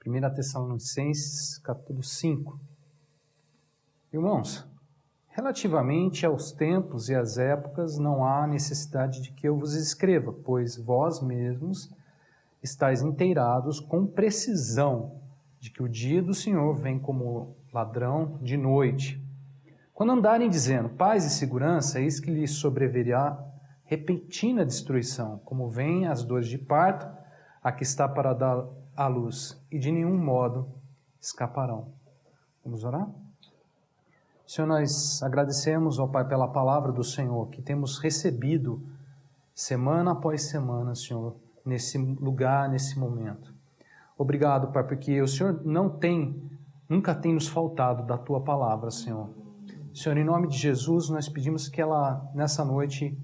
1 Tessalonicenses, capítulo 5. Irmãos, relativamente aos tempos e às épocas, não há necessidade de que eu vos escreva, pois vós mesmos estáis inteirados com precisão de que o dia do Senhor vem como ladrão de noite. Quando andarem dizendo paz e segurança, eis que lhes sobrevirá repentina destruição, como vêm as dores de parto, a que está para dar à luz, e de nenhum modo escaparão. Vamos orar? Senhor, nós agradecemos, ó Pai, pela palavra do Senhor, que temos recebido semana após semana, Senhor, nesse lugar, nesse momento. Obrigado, Pai, porque o Senhor nunca tem nos faltado da Tua palavra, Senhor. Senhor, em nome de Jesus, nós pedimos que ela, nessa noite,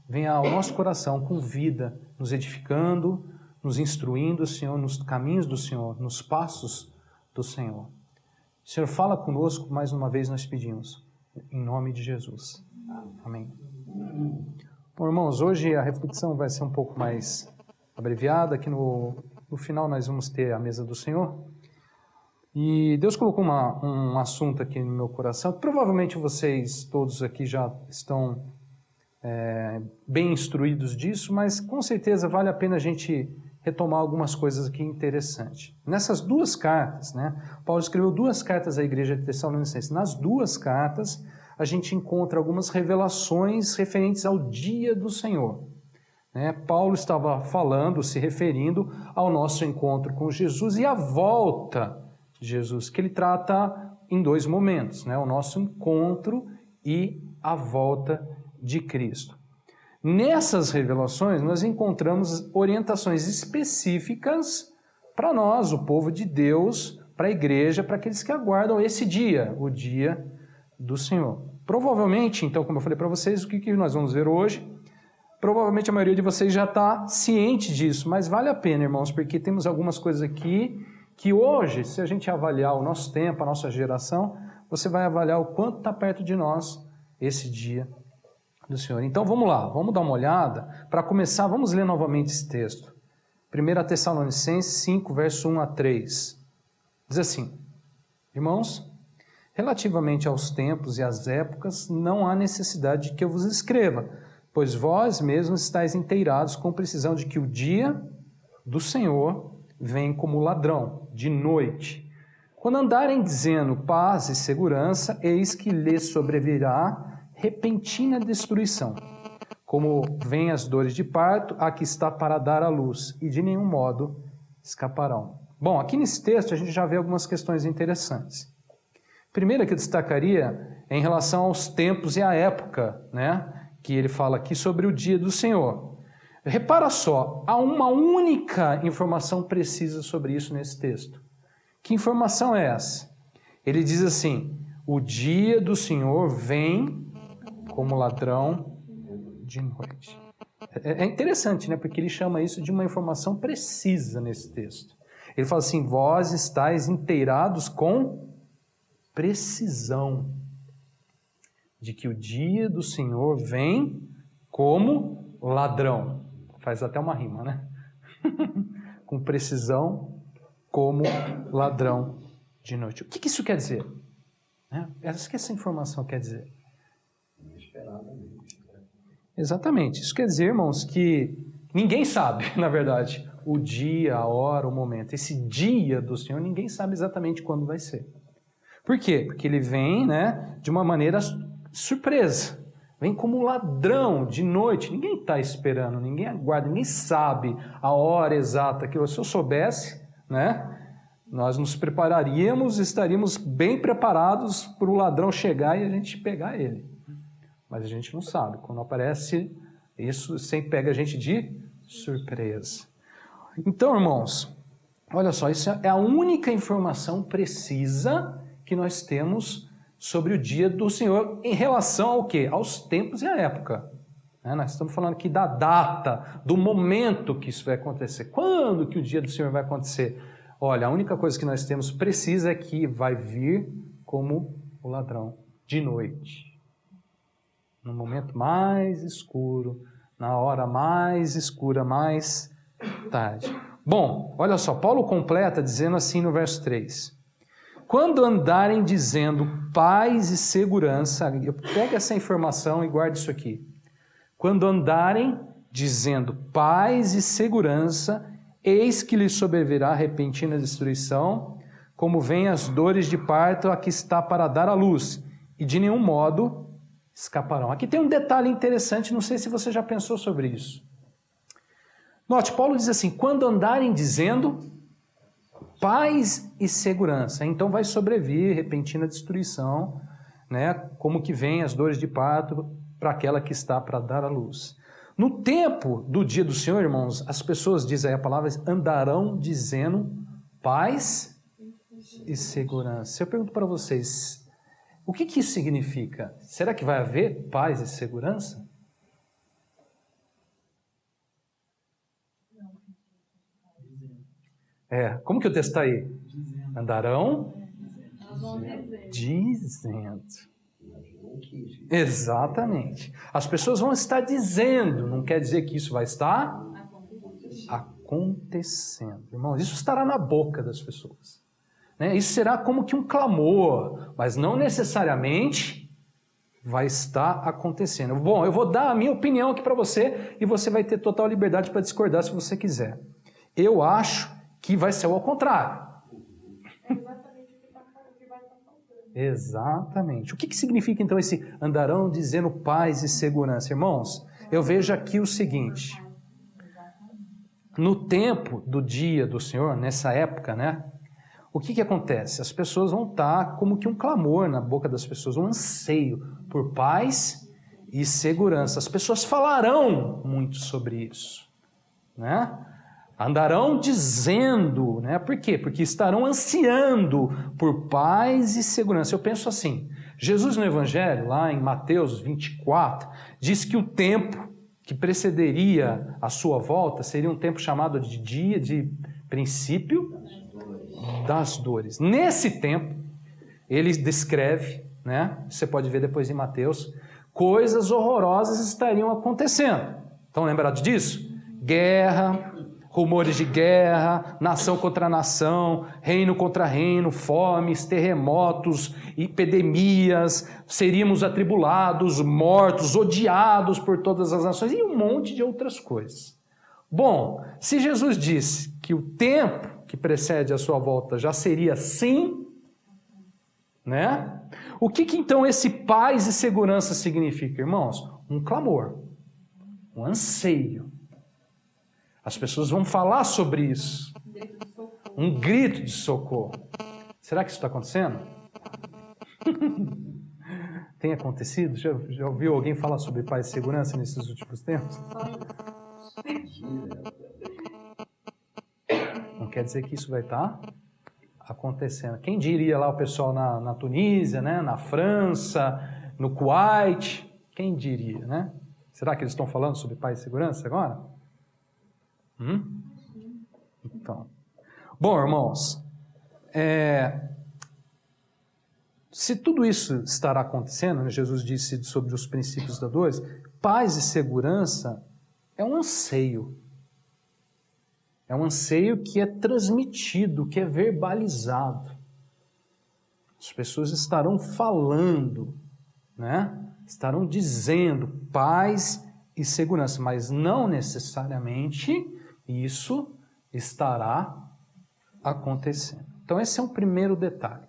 venha ao nosso coração com vida, nos edificando, nos instruindo, Senhor, nos caminhos do Senhor, nos passos do Senhor. Senhor, fala conosco, mais uma vez nós pedimos, em nome de Jesus. Amém. Bom, irmãos, hoje a reflexão vai ser um pouco mais abreviada. Aqui no final nós vamos ter a mesa do Senhor. E Deus colocou um assunto aqui no meu coração. Provavelmente vocês todos aqui já estão bem instruídos disso, mas com certeza vale a pena a gente retomar algumas coisas aqui interessantes. Nessas duas cartas, Paulo escreveu duas cartas à igreja de Tessalonicenses. Nas duas cartas, a gente encontra algumas revelações referentes ao dia do Senhor. Paulo estava falando, se referindo ao nosso encontro com Jesus e à volta de Jesus, que ele trata em dois momentos, o nosso encontro e a volta de Cristo. Nessas revelações, nós encontramos orientações específicas para nós, o povo de Deus, para a igreja, para aqueles que aguardam esse dia, o dia do Senhor. Provavelmente, então, como eu falei para vocês, o que nós vamos ver hoje, provavelmente a maioria de vocês já está ciente disso, mas vale a pena, irmãos, porque temos algumas coisas aqui que hoje, se a gente avaliar o nosso tempo, a nossa geração, você vai avaliar o quanto está perto de nós esse dia do Senhor. Então vamos lá, vamos dar uma olhada. Para começar, vamos ler novamente esse texto. 1 Tessalonicenses 5, verso 1 a 3. Diz assim: Irmãos, relativamente aos tempos e às épocas, não há necessidade de que eu vos escreva, pois vós mesmos estáis inteirados com precisão de que o dia do Senhor vem como ladrão, de noite. Quando andarem dizendo paz e segurança, eis que lhes sobrevirá repentina destruição, como vêm as dores de parto, a que está para dar à luz, e de nenhum modo escaparão. Bom, aqui nesse texto a gente já vê algumas questões interessantes. Primeira que eu destacaria é em relação aos tempos e à época, que ele fala aqui sobre o dia do Senhor. Repara só, há uma única informação precisa sobre isso nesse texto. Que informação é essa? Ele diz assim: o dia do Senhor vem como ladrão de noite. É interessante, porque ele chama isso de uma informação precisa nesse texto. Ele fala assim: vós estáis inteirados com precisão de que o dia do Senhor vem como ladrão. Faz até uma rima, com precisão como ladrão de noite. O que isso quer dizer? O que essa informação quer dizer? Exatamente. Isso quer dizer, irmãos, que ninguém sabe, na verdade, o dia, a hora, o momento. Esse dia do Senhor, ninguém sabe exatamente quando vai ser. Por quê? Porque ele vem, de uma maneira surpresa. Vem como um ladrão de noite. Ninguém está esperando, ninguém aguarda, ninguém sabe a hora exata. Que se eu soubesse, nós nos prepararíamos, estaríamos bem preparados para o ladrão chegar e a gente pegar ele. Mas a gente não sabe. Quando aparece, isso sempre pega a gente de surpresa. Então, irmãos, olha só, isso é a única informação precisa que nós temos sobre o dia do Senhor em relação ao quê? Aos tempos e à época. Nós estamos falando aqui da data, do momento que isso vai acontecer. Quando que o dia do Senhor vai acontecer? Olha, a única coisa que nós temos precisa é que vai vir como o ladrão de noite. No momento mais escuro, na hora mais escura, mais tarde. Bom, olha só, Paulo completa dizendo assim no verso 3. Quando andarem dizendo paz e segurança, pega essa informação e guarde isso aqui. Quando andarem dizendo paz e segurança, eis que lhes sobrevirá repentina destruição, como vêm as dores de parto a que está para dar à luz, e de nenhum modo escaparão. Aqui tem um detalhe interessante, não sei se você já pensou sobre isso. Note, Paulo diz assim, quando andarem dizendo paz e segurança, então vai sobrevir repentina destruição, né? Como que vem as dores de parto para aquela que está para dar à luz. No tempo do dia do Senhor, irmãos, as pessoas, diz aí a palavra, andarão dizendo paz e segurança. Eu pergunto para vocês, o que isso significa? Será que vai haver paz e segurança? Como que o texto está aí? Andarão dizendo. Exatamente. As pessoas vão estar dizendo, não quer dizer que isso vai estar acontecendo. Irmãos, isso estará na boca das pessoas. Isso será como que um clamor, mas não necessariamente vai estar acontecendo. Bom, eu vou dar a minha opinião aqui para você e você vai ter total liberdade para discordar se você quiser. Eu acho que vai ser ao contrário. Exatamente. O que significa então esse andarão dizendo paz e segurança? Irmãos, eu vejo aqui o seguinte. No tempo do dia do Senhor, nessa época, o que acontece? As pessoas vão estar como que um clamor na boca das pessoas, um anseio por paz e segurança. As pessoas falarão muito sobre isso, Andarão dizendo, Por quê? Porque estarão ansiando por paz e segurança. Eu penso assim, Jesus no Evangelho, lá em Mateus 24, diz que o tempo que precederia a sua volta seria um tempo chamado de dia de princípio das dores. Nesse tempo, ele descreve, você pode ver depois em Mateus, coisas horrorosas estariam acontecendo. Estão lembrados disso? Guerra, rumores de guerra, nação contra nação, reino contra reino, fomes, terremotos, epidemias, seríamos atribulados, mortos, odiados por todas as nações e um monte de outras coisas. Bom, se Jesus disse que o tempo que precede a sua volta já seria assim, O que então esse paz e segurança significa, irmãos? Um clamor, um anseio. As pessoas vão falar sobre isso. Um grito de socorro. Será que isso está acontecendo? Tem acontecido? Já ouviu alguém falar sobre paz e segurança nesses últimos tempos? Não quer dizer que isso vai estar acontecendo. Quem diria lá o pessoal na Tunísia, na França, no Kuwait? Quem diria, Será que eles estão falando sobre paz e segurança agora? Então, bom, irmãos, se tudo isso estará acontecendo, Jesus disse sobre os princípios da dor, paz e segurança é um anseio. É um anseio que é transmitido, que é verbalizado. As pessoas estarão falando, Estarão dizendo paz e segurança, mas não necessariamente isso estará acontecendo. Então esse é um primeiro detalhe.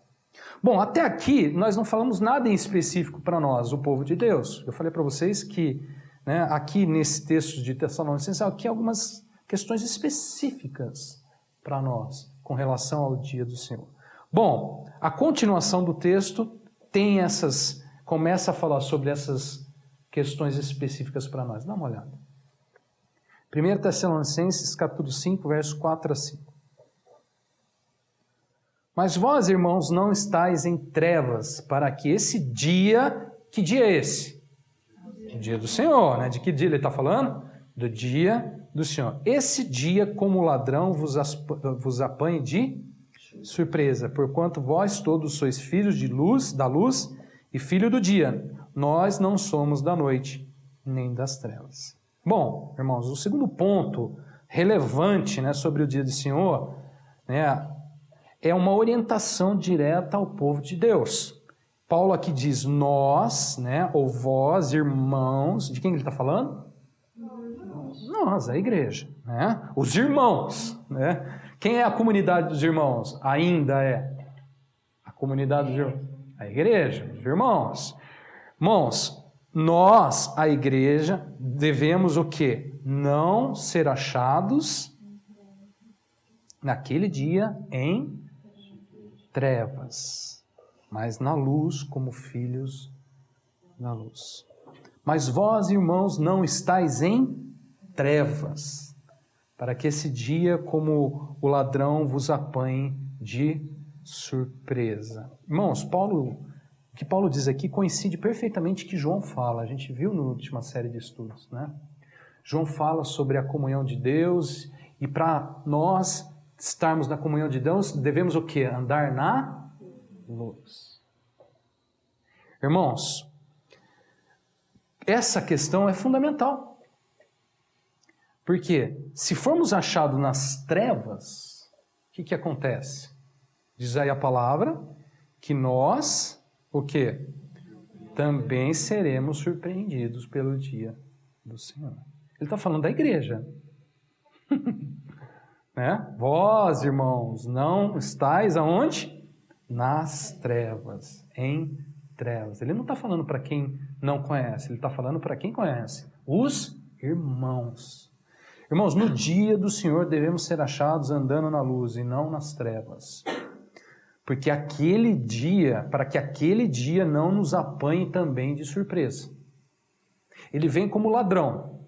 Bom, até aqui nós não falamos nada em específico para nós, o povo de Deus. Eu falei para vocês que aqui nesse texto de Tessalonicenses, aqui algumas questões específicas para nós com relação ao dia do Senhor. Bom, a continuação do texto começa a falar sobre essas questões específicas para nós. Dá uma olhada. 1 Tessalonicenses, capítulo 5, verso 4 a 5. Mas vós, irmãos, não estáis em trevas, para que esse dia... Que dia é esse? O dia do Senhor, De que dia ele está falando? Do dia do Senhor. Esse dia, como ladrão, vos apanhe de surpresa, porquanto vós todos sois filhos da luz e filho do dia. Nós não somos da noite, nem das trevas. Bom, irmãos, o segundo ponto relevante, né, sobre o dia do Senhor, né, é uma orientação direta ao povo de Deus. Paulo aqui diz nós, né, ou vós, irmãos. De quem ele está falando? Nós, a igreja. Né? Os irmãos. Né? Quem é a comunidade dos irmãos? Ainda é a comunidade dos irmãos. A igreja, os irmãos. Irmãos, nós, a igreja, devemos o quê? Não ser achados naquele dia em trevas, mas na luz, como filhos da luz. Mas vós, irmãos, não estáis em trevas, para que esse dia, como o ladrão, vos apanhe de surpresa. Irmãos, o que Paulo diz aqui coincide perfeitamente com o que João fala. A gente viu na última série de estudos, né? João fala sobre a comunhão de Deus, e para nós estarmos na comunhão de Deus, devemos o quê? Andar na luz. Irmãos, essa questão é fundamental. Porque se formos achados nas trevas, o que acontece? Diz aí a palavra que nós, o quê? Também seremos surpreendidos pelo dia do Senhor. Ele está falando da igreja. Né? Vós, irmãos, não estáis aonde? Nas trevas, em trevas. Ele não está falando para quem não conhece, ele está falando para quem conhece, os irmãos. Irmãos, no dia do Senhor devemos ser achados andando na luz e não nas trevas. Porque aquele dia, para que aquele dia não nos apanhe também de surpresa. Ele vem como ladrão,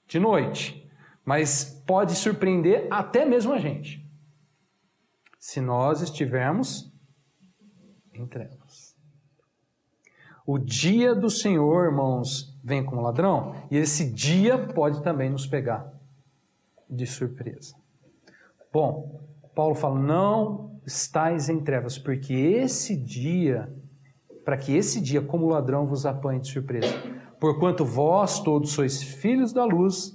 de noite. Mas pode surpreender até mesmo a gente, se nós estivermos em trevas. O dia do Senhor, irmãos, vem como ladrão, e esse dia pode também nos pegar de surpresa. Bom, Paulo fala, não estáis em trevas, porque esse dia, para que esse dia como ladrão vos apanhe de surpresa. Porquanto vós todos sois filhos da luz,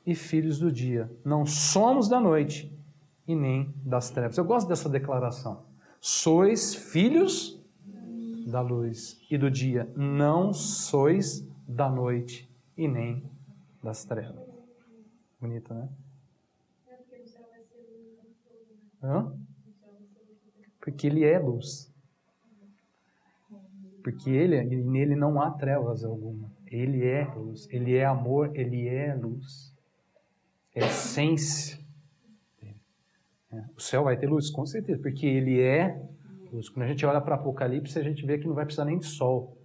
e filhos do dia. Não somos da noite e nem das trevas. Eu gosto dessa declaração. Sois filhos da luz e do dia. Não sois da noite e nem das trevas. Bonita, né? Hã? Porque ele é luz. Porque nele não há trevas alguma. Ele é luz. Ele é amor. Ele é luz. É a essência. O céu vai ter luz, com certeza, porque ele é luz. Quando a gente olha para Apocalipse, a gente vê que não vai precisar nem de sol,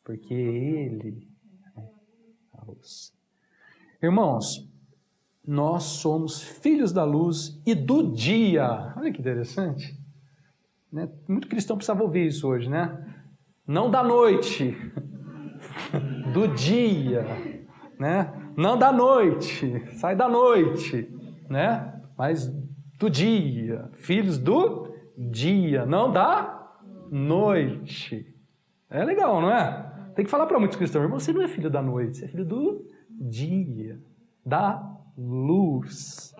porque ele é a luz. Irmãos, nós somos filhos da luz e do dia. Olha que interessante. Né? Muito cristão precisava ouvir isso hoje, né? Não da noite, do dia, né? Não da noite, sai da noite, né? Mas do dia, filhos do dia, não da noite. É legal, não é? Tem que falar para muitos cristãos, irmão, você não é filho da noite, você é filho do dia, da luz.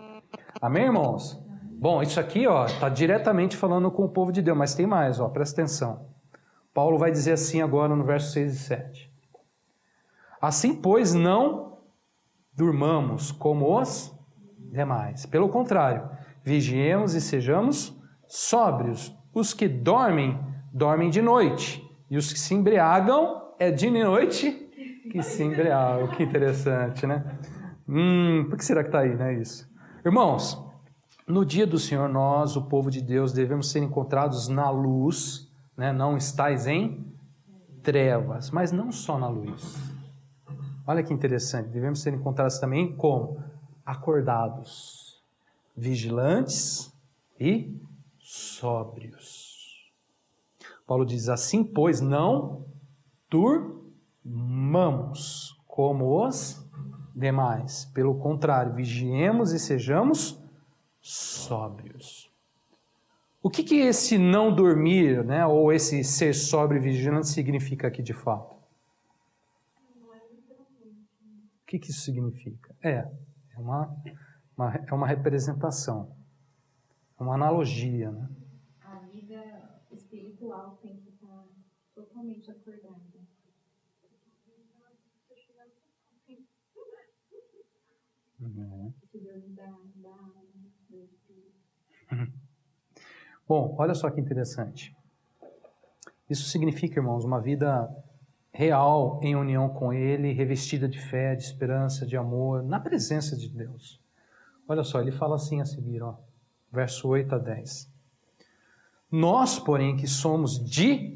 Amém, irmãos? Bom, isso aqui, ó, está diretamente falando com o povo de Deus, mas tem mais, ó, presta atenção. Paulo vai dizer assim agora no verso 6 e 7. Assim, pois, não durmamos como os demais. Pelo contrário, vigiemos e sejamos sóbrios. Os que dormem, dormem de noite. E os que se embriagam, é de noite que se embriagam. Que interessante, né? Por que será que está aí, né, isso? Irmãos, no dia do Senhor, nós, o povo de Deus, devemos ser encontrados na luz, né? Não estais em trevas, mas não só na luz. Olha que interessante, devemos ser encontrados também como? Acordados, vigilantes e sóbrios. Paulo diz assim, pois não durmamos como os demais. Pelo contrário, vigiemos e sejamos sóbrios. O que esse não dormir, né, ou esse ser sóbrio e vigilante significa aqui de fato? O que isso significa? É uma É uma representação, é uma analogia, né? A vida espiritual tem que estar totalmente acordada. Bom, olha só que interessante. Isso significa, irmãos, uma vida real em união com Ele, revestida de fé, de esperança, de amor, na presença de Deus. Olha só, ele fala assim a seguir, ó, verso 8 a 10. Nós, porém, que somos de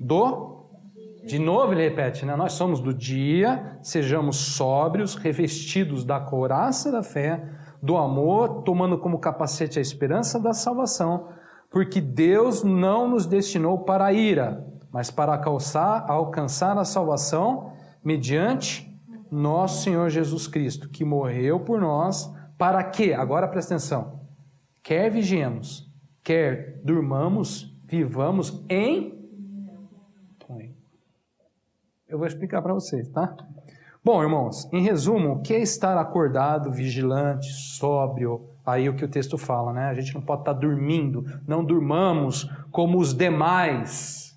novo ele repete, né? Nós somos do dia, sejamos sóbrios, revestidos da couraça da fé, do amor, tomando como capacete a esperança da salvação, porque Deus não nos destinou para a ira, mas para alcançar a salvação mediante nosso Senhor Jesus Cristo, que morreu por nós, para que, agora presta atenção, quer vigiemos, quer durmamos, vivamos em... Eu vou explicar para vocês, tá? Bom, irmãos, em resumo, o que é estar acordado, vigilante, sóbrio? Aí o que o texto fala, né? A gente não pode estar dormindo, não durmamos como os demais.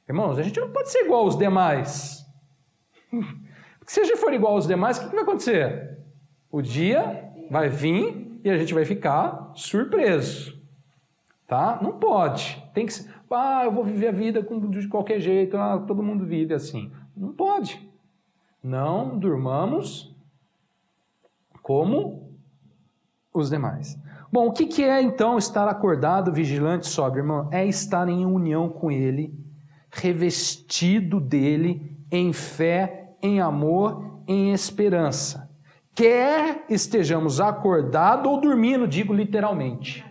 Irmãos, a gente não pode ser igual aos demais. Porque se a gente for igual aos demais, o que vai acontecer? O dia vai vir e a gente vai ficar surpreso. Tá? Não pode. Tem que ser, eu vou viver a vida de qualquer jeito, todo mundo vive assim. Não pode. Não durmamos como os demais. Bom, o que é então estar acordado, vigilante, sóbrio, irmão? É estar em união com Ele, revestido dEle, em fé, em amor, em esperança. Quer estejamos acordados ou dormindo, digo literalmente.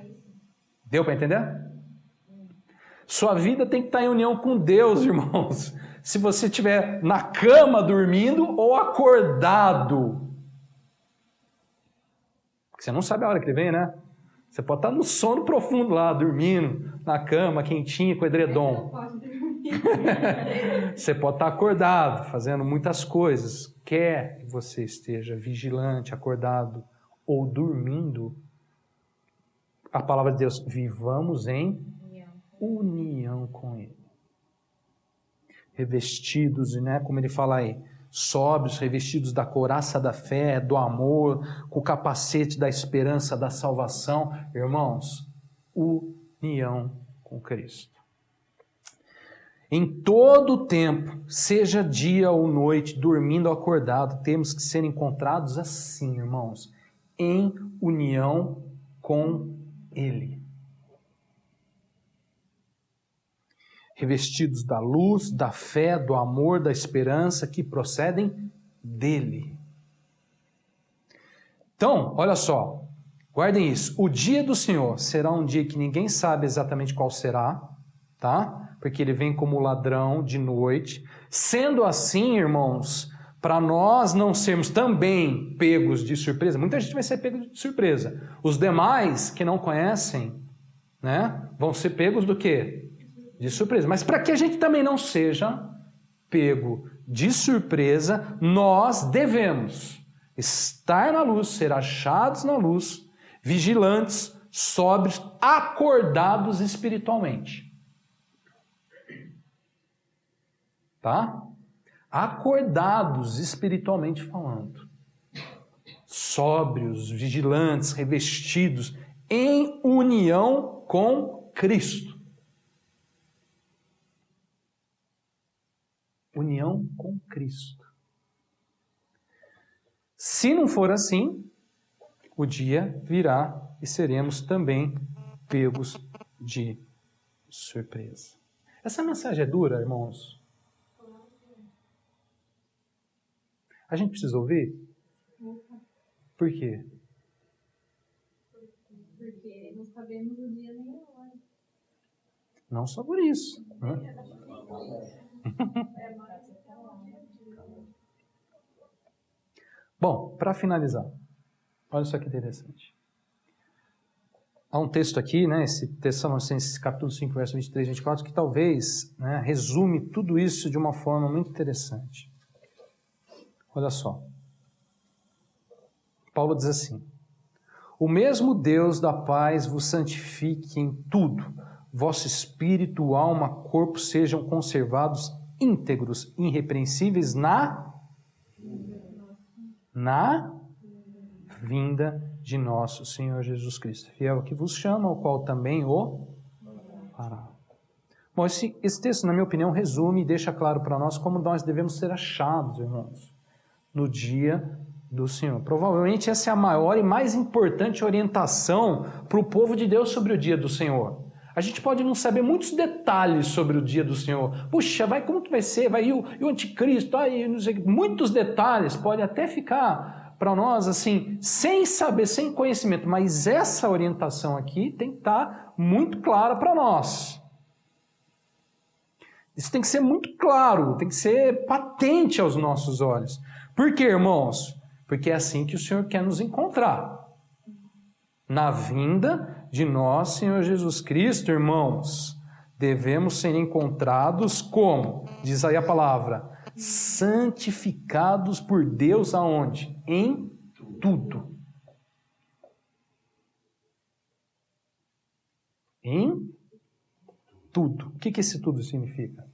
Deu para entender? Sua vida tem que estar em união com Deus, irmãos. Se você estiver na cama dormindo ou acordado. Porque você não sabe a hora que ele vem, né? Você pode estar no sono profundo lá, dormindo, na cama, quentinha, com edredom. Você pode estar acordado, fazendo muitas coisas. Quer que você esteja vigilante, acordado ou dormindo, a palavra de Deus, vivamos em união com Ele. Revestidos, né, como ele fala aí, sóbrios, revestidos da couraça da fé, do amor, com o capacete da esperança, da salvação. Irmãos, união com Cristo. Em todo o tempo, seja dia ou noite, dormindo ou acordado, temos que ser encontrados assim, irmãos, em união com Ele. Revestidos da luz, da fé, do amor, da esperança que procedem dele. Então, olha só, guardem isso. O dia do Senhor será um dia que ninguém sabe exatamente qual será, tá? Porque ele vem como ladrão de noite. Sendo assim, irmãos, para nós não sermos também pegos de surpresa, muita gente vai ser pego de surpresa. Os demais que não conhecem, né, vão ser pegos do quê? De surpresa. Mas para que a gente também não seja pego de surpresa, nós devemos estar na luz, ser achados na luz, vigilantes, sóbrios, acordados espiritualmente. Tá? Acordados espiritualmente falando. Sóbrios, vigilantes, revestidos em união com Cristo. União com Cristo. Se não for assim, o dia virá e seremos também pegos de surpresa. Essa mensagem é dura, irmãos? A gente precisa ouvir? Por quê? Porque não sabemos o dia nem a hora. Não só por isso. Né? Bom, para finalizar, olha só que interessante. Há um texto aqui, né, esse Tessalonicenses capítulo 5, verso 23 e 24, que talvez, né, resume tudo isso de uma forma muito interessante. Olha só. Paulo diz assim: O mesmo Deus da paz vos santifique em tudo. Vosso espírito, alma, corpo sejam conservados íntegros, irrepreensíveis na vinda de nosso Senhor Jesus Cristo. Fiel que vos chama, ao qual também o fará. Bom, esse texto, na minha opinião, resume e deixa claro para nós como nós devemos ser achados, irmãos, no dia do Senhor. Provavelmente essa é a maior e mais importante orientação para o povo de Deus sobre o dia do Senhor. A gente pode não saber muitos detalhes sobre o dia do Senhor. Puxa, como que vai ser? Vai o anticristo? Não sei, muitos detalhes, pode até ficar para nós assim, sem saber, sem conhecimento. Mas essa orientação aqui tem que estar muito clara para nós. Isso tem que ser muito claro, tem que ser patente aos nossos olhos. Por quê, irmãos? Porque é assim que o Senhor quer nos encontrar. Na vinda de nosso Senhor Jesus Cristo, irmãos, devemos ser encontrados como? Diz aí a palavra, santificados por Deus aonde? Em tudo. Em tudo. O que esse tudo significa?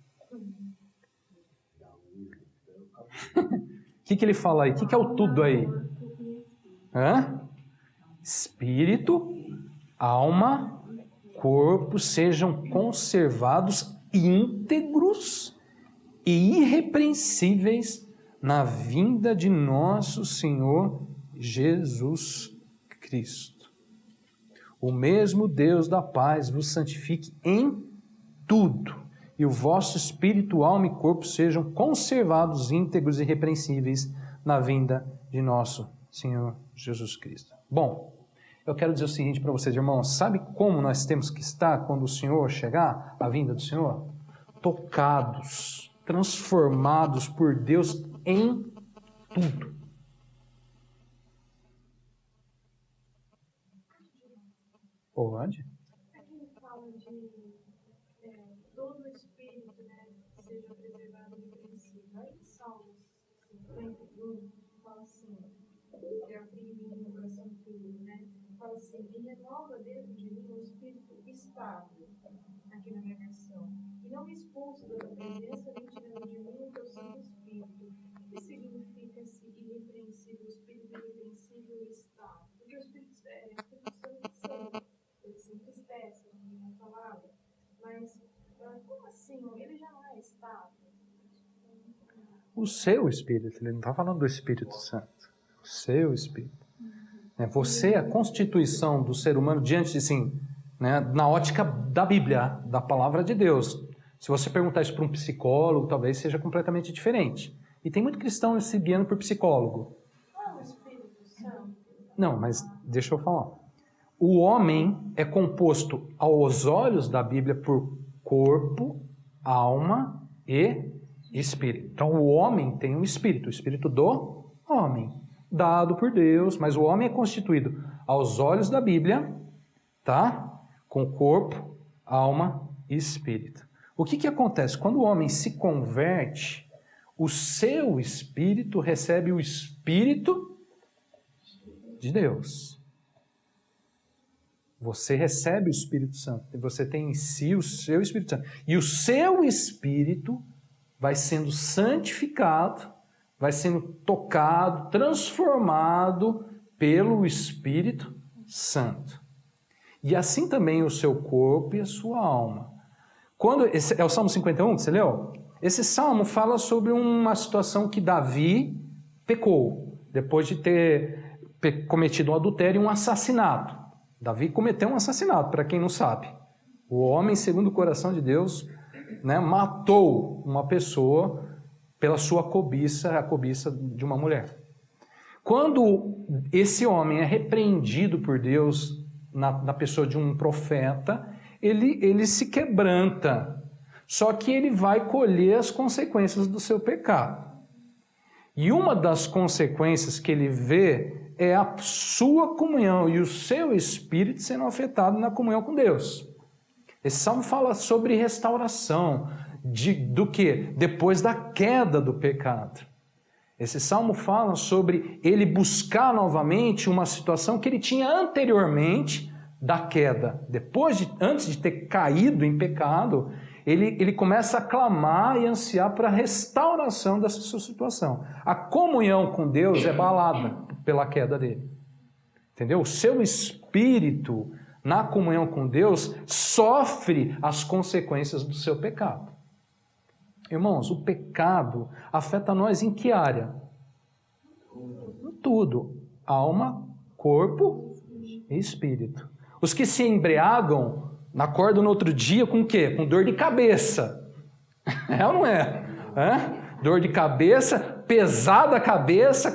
O que ele fala aí? O que é o tudo aí? Espírito, alma, corpo sejam conservados íntegros e irrepreensíveis na vinda de nosso Senhor Jesus Cristo. O mesmo Deus da paz vos santifique em tudo, e o vosso espírito, alma e corpo sejam conservados íntegros e irrepreensíveis na vinda de nosso Senhor Jesus Cristo. Bom, eu quero dizer o seguinte para vocês, irmãos, sabe como nós temos que estar quando o Senhor chegar, a vinda do Senhor? Tocados, transformados por Deus em tudo. Pode? Aqui ele fala de todo o espírito, seja preservado e reconhecido. Aí em Salmos 51 fala assim, é o que no coração puro, fala assim, e renova dentro de mim um espírito estável, aqui na minha versão, e não me expulsa da tua presença, nem tirando de mim o teu santo espírito. O que significa esse irrepreensível, espírito irrepreensível e estável? Porque o Espírito Santo ele se entristece, na palavra, mas como assim? Ele já não é estável? O seu espírito, ele não está falando do Espírito Santo. O seu espírito. Você é a constituição do ser humano diante de assim, na ótica da Bíblia, da palavra de Deus. Se você perguntar isso para um psicólogo, talvez seja completamente diferente. E tem muito cristão se guiando por psicólogo. Não é o Espírito Santo? Não, mas deixa eu falar. O homem é composto aos olhos da Bíblia por corpo, alma e espírito. Então o homem tem um espírito, o espírito do homem, dado por Deus, mas o homem é constituído aos olhos da Bíblia, tá? Com corpo, alma e espírito. O que acontece? Quando o homem se converte, o seu espírito recebe o Espírito de Deus. Você recebe o Espírito Santo, e você tem em si o seu Espírito Santo. E o seu espírito vai sendo santificado, vai sendo tocado, transformado pelo Espírito Santo. E assim também o seu corpo e a sua alma. Esse é o Salmo 51 que você leu? Esse salmo fala sobre uma situação que Davi pecou, depois de ter cometido um adultério e um assassinato. Davi cometeu um assassinato, para quem não sabe. O homem, segundo o coração de Deus, matou uma pessoa pela sua cobiça, a cobiça de uma mulher. Quando esse homem é repreendido por Deus na pessoa de um profeta, ele se quebranta. Só que ele vai colher as consequências do seu pecado. E uma das consequências que ele vê é a sua comunhão e o seu espírito sendo afetado na comunhão com Deus. Esse salmo fala sobre restauração, do que? Depois da queda do pecado. Esse salmo fala sobre ele buscar novamente uma situação que ele tinha anteriormente da queda. Antes de ter caído em pecado, ele começa a clamar e ansiar para a restauração dessa sua situação. A comunhão com Deus é abalada pela queda dele. Entendeu? O seu espírito, na comunhão com Deus, sofre as consequências do seu pecado. Irmãos, o pecado afeta nós em que área? Em tudo. Alma, corpo e espírito. Os que se embriagam, acordam no outro dia com o quê? Com dor de cabeça. É ou não é? Dor de cabeça, pesada a cabeça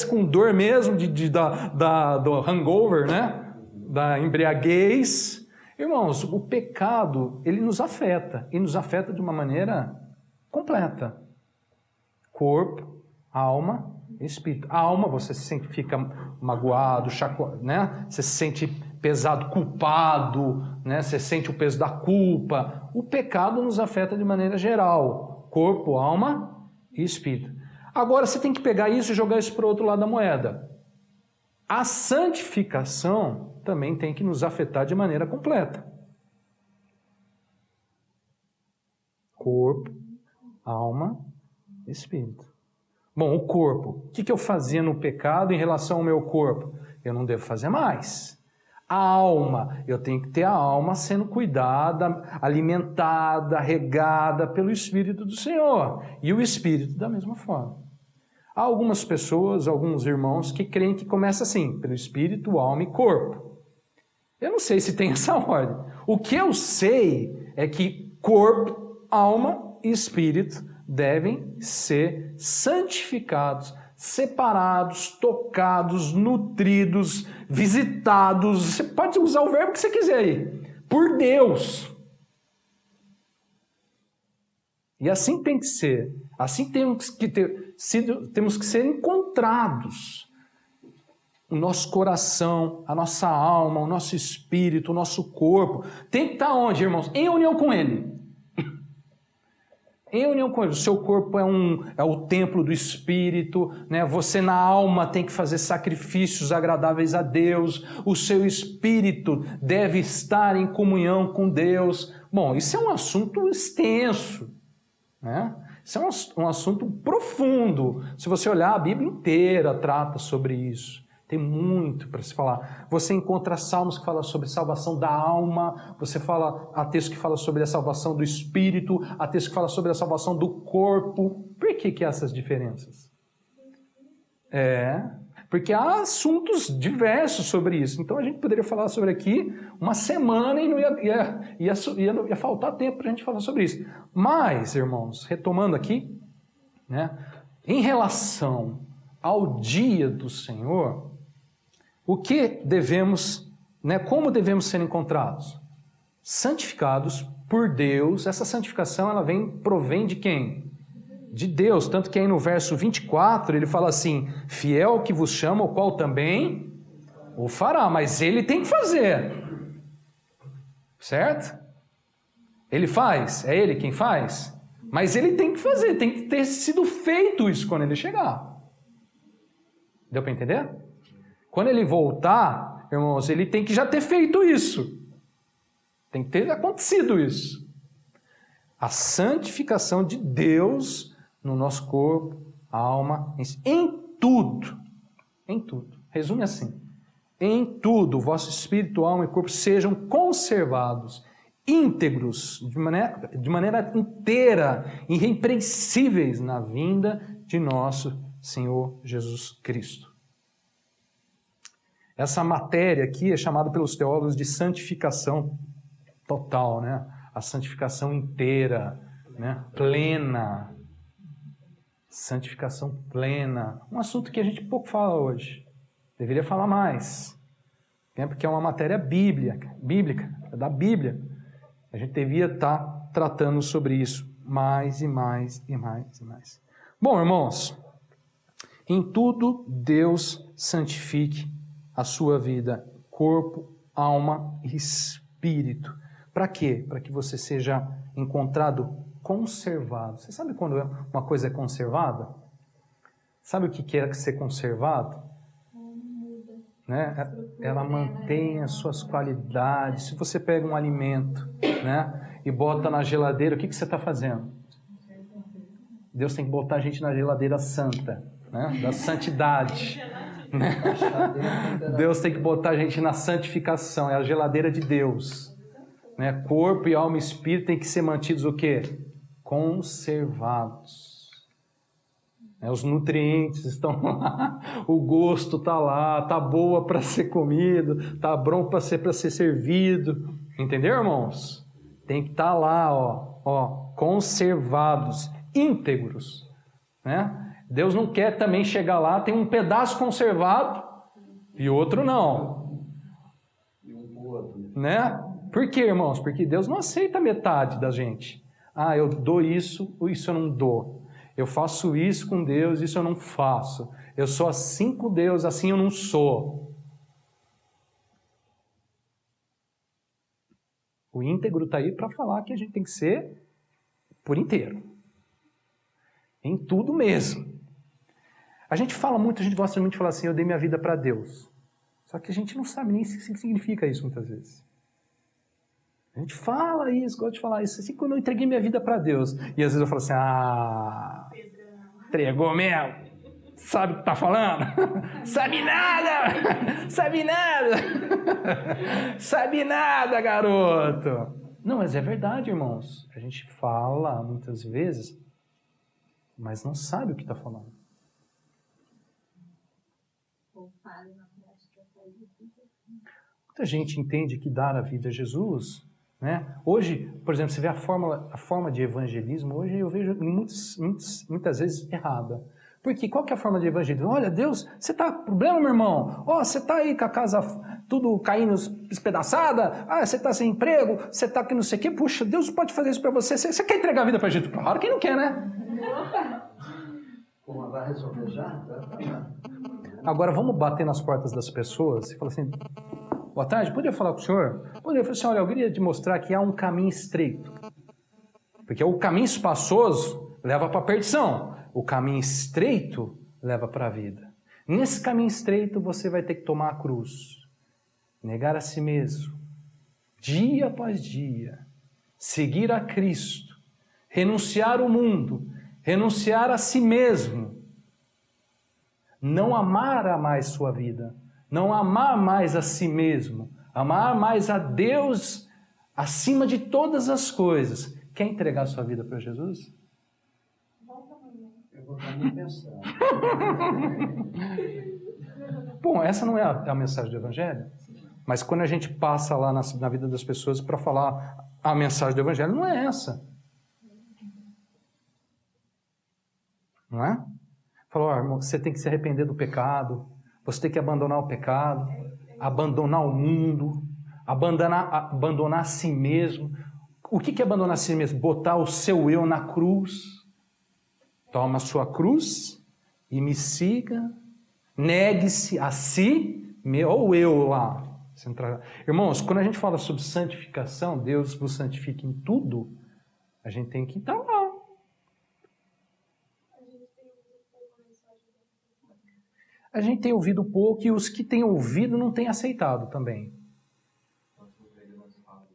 com dor mesmo do hangover, né? Da embriaguez. Irmãos, o pecado, ele nos afeta. E nos afeta de uma maneira completa. Corpo, alma e espírito. A alma, você se sente, fica magoado, né? Você se sente pesado, culpado, né? Você sente o peso da culpa. O pecado nos afeta de maneira geral. Corpo, alma e espírito. Agora você tem que pegar isso e jogar isso para o outro lado da moeda. A santificação também tem que nos afetar de maneira completa. Corpo, alma, espírito. Bom, o corpo. O que eu fazia no pecado em relação ao meu corpo? Eu não devo fazer mais. A alma. Eu tenho que ter a alma sendo cuidada, alimentada, regada pelo Espírito do Senhor. E o Espírito da mesma forma. Há algumas pessoas, alguns irmãos que creem que começa assim, pelo Espírito, alma e corpo. Eu não sei se tem essa ordem. O que eu sei é que corpo, alma e espírito devem ser santificados, separados, tocados, nutridos, visitados. Você pode usar o verbo que você quiser aí. Por Deus. E assim tem que ser. Assim temos que ser encontrados. O nosso coração, a nossa alma, o nosso espírito, o nosso corpo. Tem que estar onde, irmãos? Em união com Ele. Em união com Ele. O seu corpo é o templo do Espírito, né? Você na alma tem que fazer sacrifícios agradáveis a Deus. O seu espírito deve estar em comunhão com Deus. Bom, isso é um assunto extenso, né? Isso é um assunto profundo. Se você olhar, a Bíblia inteira trata sobre isso. Tem muito para se falar. Você encontra salmos que falam sobre salvação da alma, há textos que falam sobre a salvação do espírito, há textos que falam sobre a salvação do corpo. Por que há essas diferenças? Porque há assuntos diversos sobre isso. Então a gente poderia falar sobre aqui uma semana e não ia faltar tempo para a gente falar sobre isso. Mas, irmãos, retomando aqui, né, em relação ao dia do Senhor, o que devemos, né, como devemos ser encontrados? Santificados por Deus. Essa santificação ela provém de quem? De Deus. Tanto que aí no verso 24 ele fala assim: fiel que vos chama, o qual também o fará. Mas ele tem que fazer. Certo? Ele faz, é ele quem faz. Mas ele tem que fazer, tem que ter sido feito isso quando ele chegar. Deu para entender? Quando ele voltar, irmãos, ele tem que já ter feito isso. Tem que ter acontecido isso. A santificação de Deus no nosso corpo, alma, em tudo. Em tudo. Resume assim. Em tudo, o vosso espírito, alma e corpo sejam conservados, íntegros, de maneira inteira, irrepreensíveis na vinda de nosso Senhor Jesus Cristo. Essa matéria aqui é chamada pelos teólogos de santificação total, né? A santificação inteira, né? Plena. Santificação plena. Um assunto que a gente pouco fala hoje. Deveria falar mais. Né? Porque é uma matéria bíblica, é da Bíblia. A gente devia estar tratando sobre isso mais e mais e mais e mais. Bom, irmãos, em tudo Deus santifique a sua vida, corpo, alma e espírito. Para quê? Para que você seja encontrado conservado. Você sabe quando uma coisa é conservada? Sabe o que é ser conservado? Né? Ela mantém as suas qualidades. Se você pega um alimento, né, e bota na geladeira, o que você está fazendo? Deus tem que botar a gente na geladeira santa, né, da santidade. Né? Deus tem que botar a gente na santificação, é a geladeira de Deus. Né? Corpo e alma e espírito tem que ser mantidos o quê? Conservados. Os nutrientes estão lá, o gosto está lá, está boa para ser comido, está bom para ser servido. Entendeu, irmãos? Tem que estar lá, conservados, íntegros. Né? Deus não quer também chegar lá, tem um pedaço conservado e outro não. E um pro outro. Né? Por quê, irmãos? Porque Deus não aceita metade da gente. Ah, eu dou isso, isso eu não dou. Eu faço isso com Deus, isso eu não faço. Eu sou assim com Deus, assim eu não sou. O íntegro está aí para falar que a gente tem que ser por inteiro. Em tudo mesmo. A gente fala muito, a gente gosta muito de falar assim, eu dei minha vida para Deus. Só que a gente não sabe nem o que significa isso muitas vezes. A gente fala isso, gosta de falar isso, assim, quando eu entreguei minha vida para Deus. E às vezes eu falo assim, entregou mesmo? Sabe o que tá falando? Sabe nada! Sabe nada! Sabe nada, garoto! Não, mas é verdade, irmãos. A gente fala muitas vezes, mas não sabe o que está falando. Muita gente entende que dar a vida a Jesus, né? Hoje, por exemplo, você vê a forma de evangelismo, hoje eu vejo muitas vezes errada. Porque qual que é a forma de evangelismo? Olha, Deus, você está com problema, meu irmão? Você está aí com a casa tudo caindo espedaçada? Você está sem emprego? Você está aqui não sei o quê? Puxa, Deus pode fazer isso para você. Você quer entregar a vida para Jesus? Claro que não quer, né? Como vai resolver já? Agora, vamos bater nas portas das pessoas e falar assim, boa tarde, podia falar com o senhor? Podia falar assim, olha, eu queria te mostrar que há um caminho estreito. Porque o caminho espaçoso leva para a perdição. O caminho estreito leva para a vida. Nesse caminho estreito você vai ter que tomar a cruz. Negar a si mesmo. Dia após dia. Seguir a Cristo. Renunciar ao mundo. Renunciar a si mesmo. Não amar mais sua vida. Não amar mais a si mesmo. Amar mais a Deus acima de todas as coisas. Quer entregar sua vida para Jesus? Eu vou também pensar. Bom, essa não é a mensagem do Evangelho. Mas quando a gente passa lá na vida das pessoas para falar a mensagem do Evangelho, não é essa. Não é? Falou, irmão, você tem que se arrepender do pecado, você tem que abandonar o pecado, abandonar o mundo, abandonar a si mesmo. O que é abandonar a si mesmo? Botar o seu eu na cruz. Toma a sua cruz e me siga. Negue-se a si, ou eu lá. Irmãos, quando a gente fala sobre santificação, Deus vos santifica em tudo, a gente tem que estar lá. A gente tem ouvido pouco e os que têm ouvido não têm aceitado também.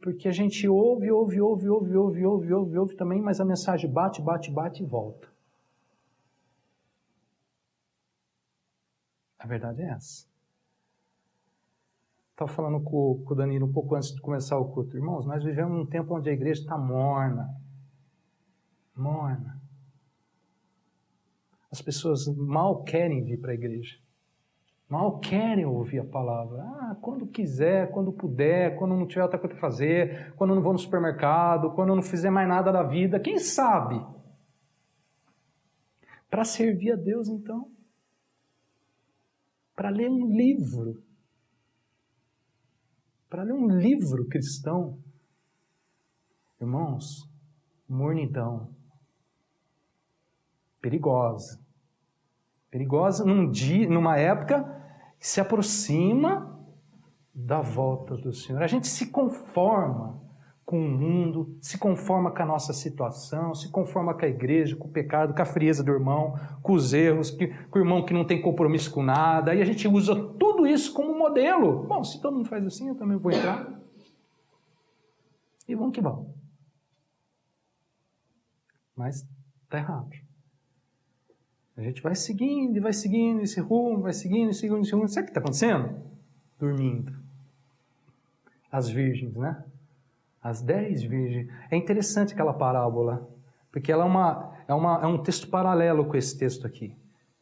Porque a gente ouve também, mas a mensagem bate e volta. A verdade é essa. Estava falando com o Danilo um pouco antes de começar o culto. Irmãos, nós vivemos num tempo onde a igreja está morna. Morna. As pessoas mal querem vir para a igreja. Mal querem ouvir a palavra. Quando quiser, quando puder, quando não tiver outra coisa para fazer, quando eu não vou no supermercado, quando eu não fizer mais nada da vida, quem sabe? Para servir a Deus, então. Para ler um livro. Para ler um livro cristão. Irmãos, mornidão. Perigosa. Perigosa numa época que se aproxima da volta do Senhor. A gente se conforma com o mundo, se conforma com a nossa situação, se conforma com a igreja, com o pecado, com a frieza do irmão, com os erros, com o irmão que não tem compromisso com nada, e a gente usa tudo isso como modelo. Bom, se todo mundo faz assim, eu também vou entrar. E vamos que vamos. Mas está errado. A gente vai seguindo esse rumo, vai seguindo esse rumo. Sabe o que está acontecendo? Dormindo. As virgens, né? As 10 virgens. É interessante aquela parábola, porque ela é um texto paralelo com esse texto aqui.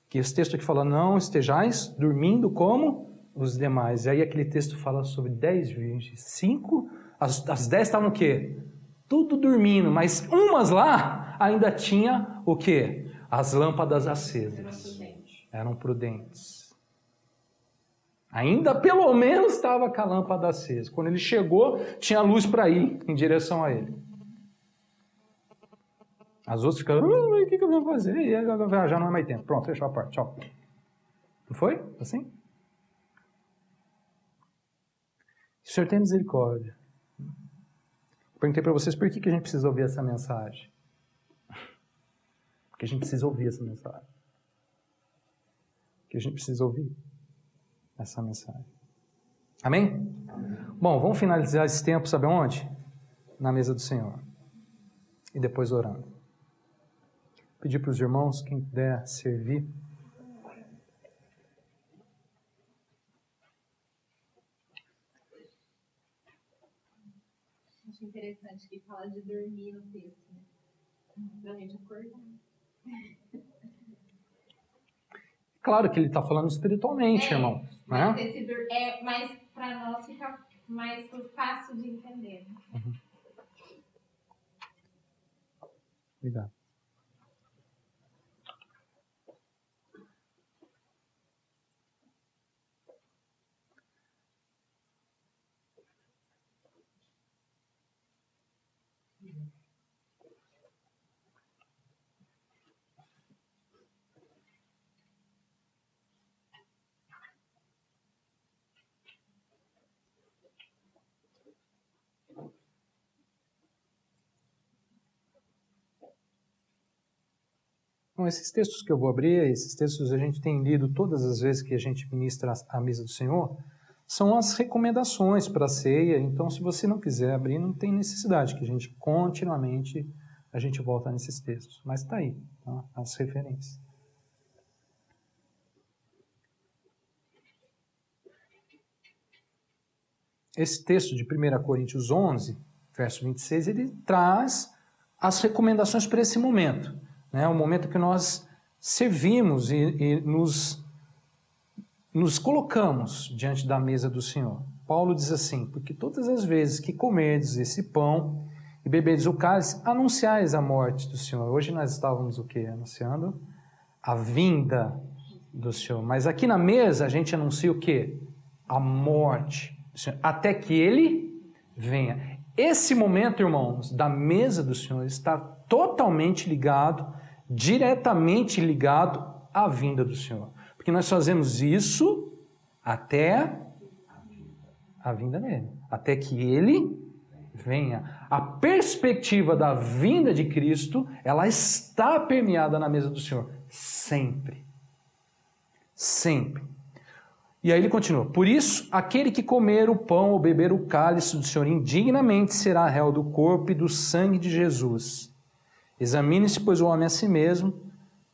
Que esse texto aqui fala, não estejais dormindo como os demais. E aí aquele texto fala sobre 10 virgens. 5, as 10 estavam o quê? Tudo dormindo, mas umas lá ainda tinha o quê? As lâmpadas acesas. Eram prudentes. Ainda pelo menos estava com a lâmpada acesa. Quando ele chegou, tinha luz para ir em direção a ele. As outras ficaram, o que eu vou fazer? E já não é mais tempo. Pronto, fechou a parte, tchau. Não foi? Assim? O Senhor tem misericórdia. Perguntei para vocês por que a gente precisa ouvir essa mensagem. Porque a gente precisa ouvir essa mensagem. Porque a gente precisa ouvir essa mensagem. Amém? Bom, vamos finalizar esse tempo, sabe onde? Na mesa do Senhor. E depois orando. Pedir para os irmãos, quem puder servir. Acho interessante que fala de dormir no texto, né? Pra gente acordar. Claro que ele está falando espiritualmente, irmão. Mas, Né? mas para nós fica mais fácil de entender. Uhum. Obrigado. Bom, esses textos que eu vou abrir, esses textos a gente tem lido todas as vezes que a gente ministra a mesa do Senhor, são as recomendações para a ceia. Então, se você não quiser abrir, não tem necessidade que a gente continuamente volta nesses textos. Mas está aí, tá? As referências. Esse texto de 1 Coríntios 11, verso 26, ele traz as recomendações para esse momento. Né, o momento que nós servimos e nos colocamos diante da mesa do Senhor. Paulo diz assim, porque todas as vezes que comerdes esse pão e beberdes o cálice, anunciais a morte do Senhor. Hoje nós estávamos o quê? Anunciando a vinda do Senhor. Mas aqui na mesa a gente anuncia o quê? A morte do Senhor, até que Ele venha. Esse momento, irmãos, da mesa do Senhor está totalmente ligado, diretamente ligado à vinda do Senhor. Porque nós fazemos isso até a vinda dele. Até que ele venha. A perspectiva da vinda de Cristo, ela está permeada na mesa do Senhor. Sempre. Sempre. E aí ele continua. Por isso, aquele que comer o pão ou beber o cálice do Senhor indignamente será réu do corpo e do sangue de Jesus. Examine-se, pois, o homem a si mesmo,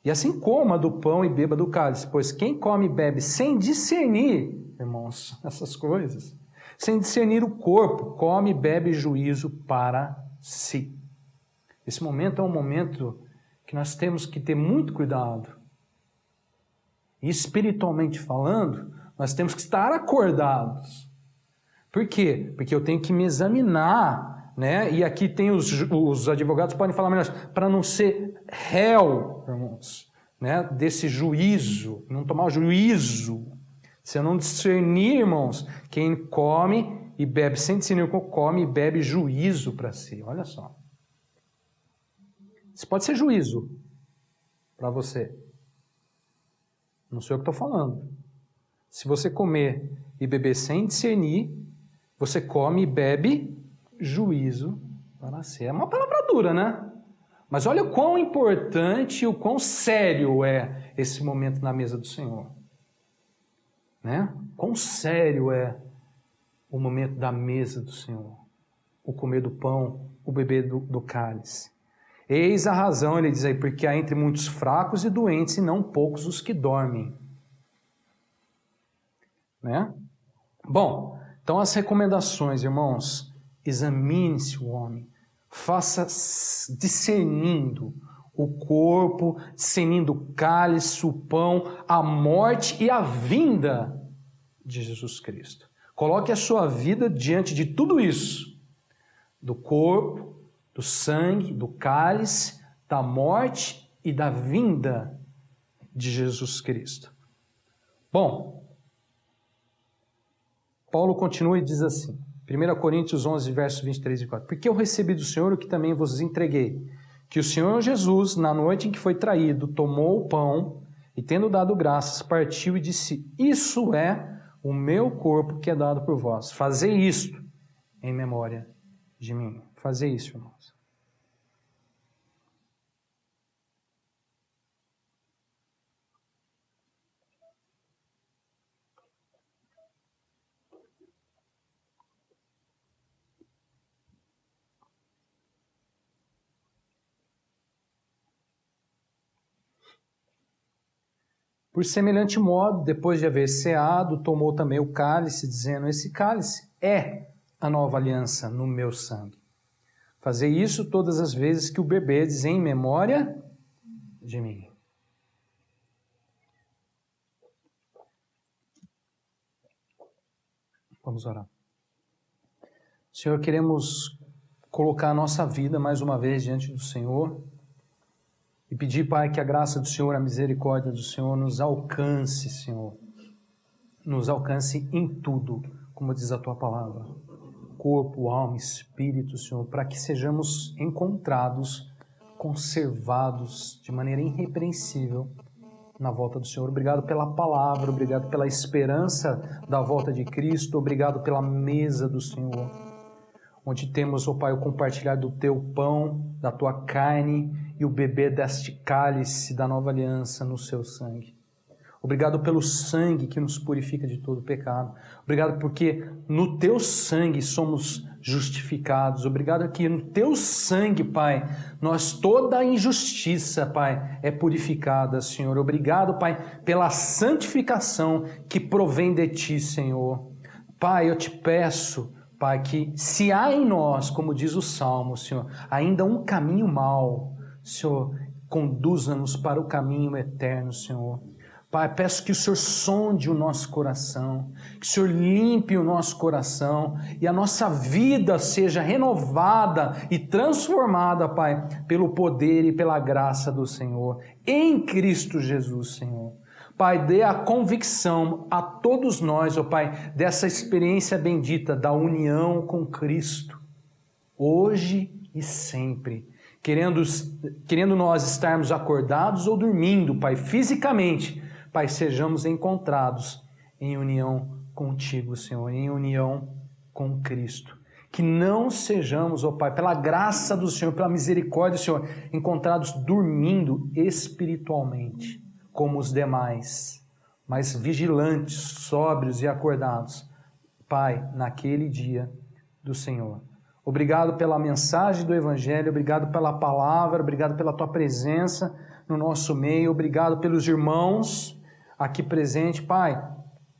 e assim coma do pão e beba do cálice, pois quem come e bebe sem discernir, irmãos, essas coisas, sem discernir o corpo, come e bebe juízo para si. Esse momento é um momento que nós temos que ter muito cuidado. E espiritualmente falando, nós temos que estar acordados. Por quê? Porque eu tenho que me examinar, né? E aqui tem os advogados podem falar melhor, para não ser réu, irmãos, né? Desse juízo, não tomar juízo. Se eu não discernir, irmãos, quem come e bebe sem discernir o que come e bebe juízo para si. Olha só. Isso pode ser juízo para você. Não sou eu que estou falando. Se você comer e beber sem discernir, você come e bebe juízo vai nascer. É uma palavra dura, né? Mas olha o quão importante e o quão sério é esse momento na mesa do Senhor. Né? Quão sério é o momento da mesa do Senhor. O comer do pão, o beber do cálice. Eis a razão, ele diz aí, porque há entre muitos fracos e doentes e não poucos os que dormem. Né? Bom, então as recomendações, irmãos, examine-se o homem, faça discernindo o corpo, discernindo o cálice, o pão, a morte e a vinda de Jesus Cristo. Coloque a sua vida diante de tudo isso, do corpo, do sangue, do cálice, da morte e da vinda de Jesus Cristo. Bom, Paulo continua e diz assim, 1 Coríntios 11, versos 23 e 24. Porque eu recebi do Senhor o que também vos entreguei, que o Senhor Jesus, na noite em que foi traído, tomou o pão e, tendo dado graças, partiu e disse, isso é o meu corpo que é dado por vós. Fazei isto em memória de mim. Fazei isso, irmãos. Por semelhante modo, depois de haver ceado, tomou também o cálice, dizendo, esse cálice é a nova aliança no meu sangue. Fazei isso todas as vezes que o beberdes em memória de mim. Vamos orar. Senhor, queremos colocar a nossa vida mais uma vez diante do Senhor e pedir, Pai, que a graça do Senhor, a misericórdia do Senhor nos alcance, Senhor. Nos alcance em tudo, como diz a Tua palavra. Corpo, alma, espírito, Senhor, para que sejamos encontrados, conservados de maneira irrepreensível na volta do Senhor. Obrigado pela palavra, obrigado pela esperança da volta de Cristo, obrigado pela mesa do Senhor, onde temos, ó Pai, o compartilhar do Teu pão, da Tua carne e o beber deste cálice da nova aliança no Seu sangue. Obrigado pelo sangue que nos purifica de todo pecado. Obrigado porque no Teu sangue somos justificados. Obrigado que no Teu sangue, Pai, toda a injustiça, Pai, é purificada, Senhor. Obrigado, Pai, pela santificação que provém de Ti, Senhor. Pai, eu Te peço, Pai, que se há em nós, como diz o Salmo, Senhor, ainda um caminho mau, Senhor, conduza-nos para o caminho eterno, Senhor. Pai, peço que o Senhor sonde o nosso coração, que o Senhor limpe o nosso coração e a nossa vida seja renovada e transformada, Pai, pelo poder e pela graça do Senhor, em Cristo Jesus, Senhor. Pai, dê a convicção a todos nós, ó Pai, dessa experiência bendita da união com Cristo, hoje e sempre. Querendo nós estarmos acordados ou dormindo, Pai, fisicamente, Pai, sejamos encontrados em união contigo, Senhor, em união com Cristo. Que não sejamos, ó Pai, pela graça do Senhor, pela misericórdia do Senhor, encontrados dormindo espiritualmente, como os demais, mas vigilantes, sóbrios e acordados, Pai, naquele dia do Senhor. Obrigado pela mensagem do Evangelho, obrigado pela palavra, obrigado pela Tua presença no nosso meio, obrigado pelos irmãos aqui presentes. Pai,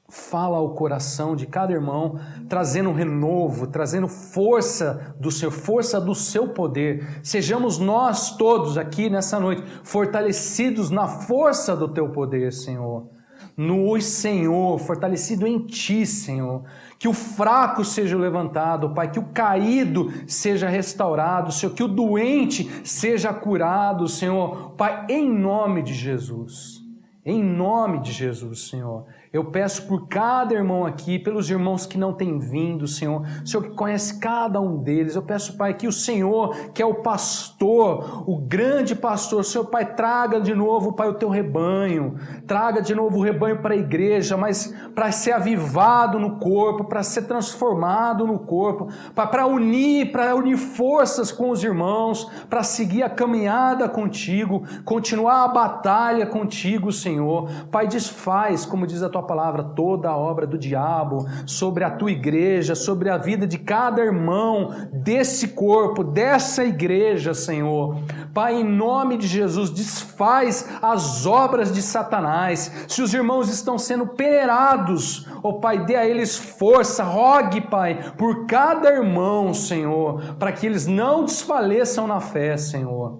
fala ao coração de cada irmão, trazendo um renovo, trazendo força do Senhor, força do Seu poder. Sejamos nós todos aqui nessa noite fortalecidos na força do Teu poder, Senhor. No Senhor, fortalecido em Ti, Senhor. Que o fraco seja levantado, Pai, que o caído seja restaurado, Senhor, que o doente seja curado, Senhor. Pai, em nome de Jesus. Em nome de Jesus, Senhor. Eu peço por cada irmão aqui, pelos irmãos que não têm vindo, Senhor. O Senhor que conhece cada um deles. Eu peço, Pai, que o Senhor, que é o pastor, o grande pastor, Senhor, Pai, traga de novo, Pai, o teu rebanho. Traga de novo o rebanho para a igreja, mas para ser avivado no corpo, para ser transformado no corpo, para unir forças com os irmãos, para seguir a caminhada contigo, continuar a batalha contigo, Senhor. Pai, desfaz, como diz a tua palavra, toda a obra do diabo sobre a tua igreja, sobre a vida de cada irmão desse corpo, dessa igreja, Senhor. Pai, em nome de Jesus, desfaz as obras de Satanás. Se os irmãos estão sendo peneirados, ó Pai, dê a eles força, rogue, Pai, por cada irmão, Senhor, para que eles não desfaleçam na fé, Senhor.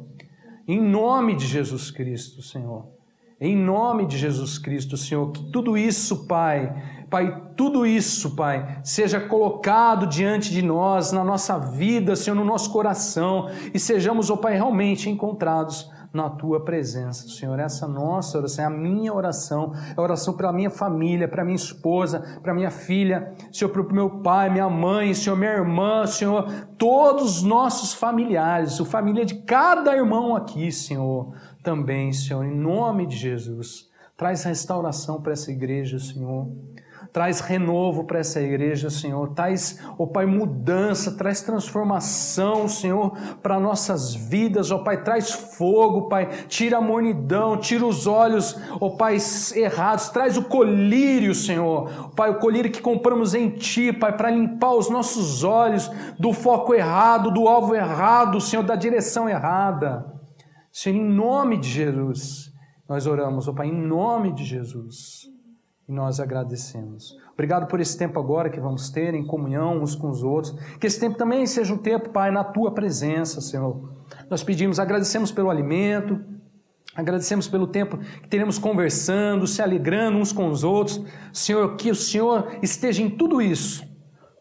Em nome de Jesus Cristo, Senhor. Em nome de Jesus Cristo, Senhor, que tudo isso, Pai, tudo isso, Pai, seja colocado diante de nós, na nossa vida, Senhor, no nosso coração, e sejamos, ó Pai, realmente encontrados na Tua presença, Senhor. Essa nossa oração, é a minha oração, é a oração pela minha família, para minha esposa, para minha filha, Senhor, para o meu pai, minha mãe, Senhor, minha irmã, Senhor, todos os nossos familiares, a família de cada irmão aqui, Senhor, também, Senhor, em nome de Jesus. Traz restauração para essa igreja, Senhor. Traz renovo para essa igreja, Senhor. Traz, ó Pai, mudança, traz transformação, Senhor, para nossas vidas, ó Pai. Traz fogo, Pai. Tira a mornidão, tira os olhos, ó Pai, errados. Traz o colírio, Senhor. Pai, o colírio que compramos em Ti, Pai, para limpar os nossos olhos do foco errado, do alvo errado, Senhor, da direção errada. Senhor, em nome de Jesus, nós oramos, ó Pai, em nome de Jesus. E nós agradecemos. Obrigado por esse tempo agora que vamos ter em comunhão uns com os outros. Que esse tempo também seja um tempo, Pai, na Tua presença, Senhor. Nós pedimos, agradecemos pelo alimento, agradecemos pelo tempo que teremos conversando, se alegrando uns com os outros. Senhor, que o Senhor esteja em tudo isso.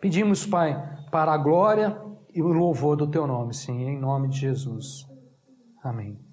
Pedimos, Pai, para a glória e o louvor do Teu nome, sim, em nome de Jesus. Amém.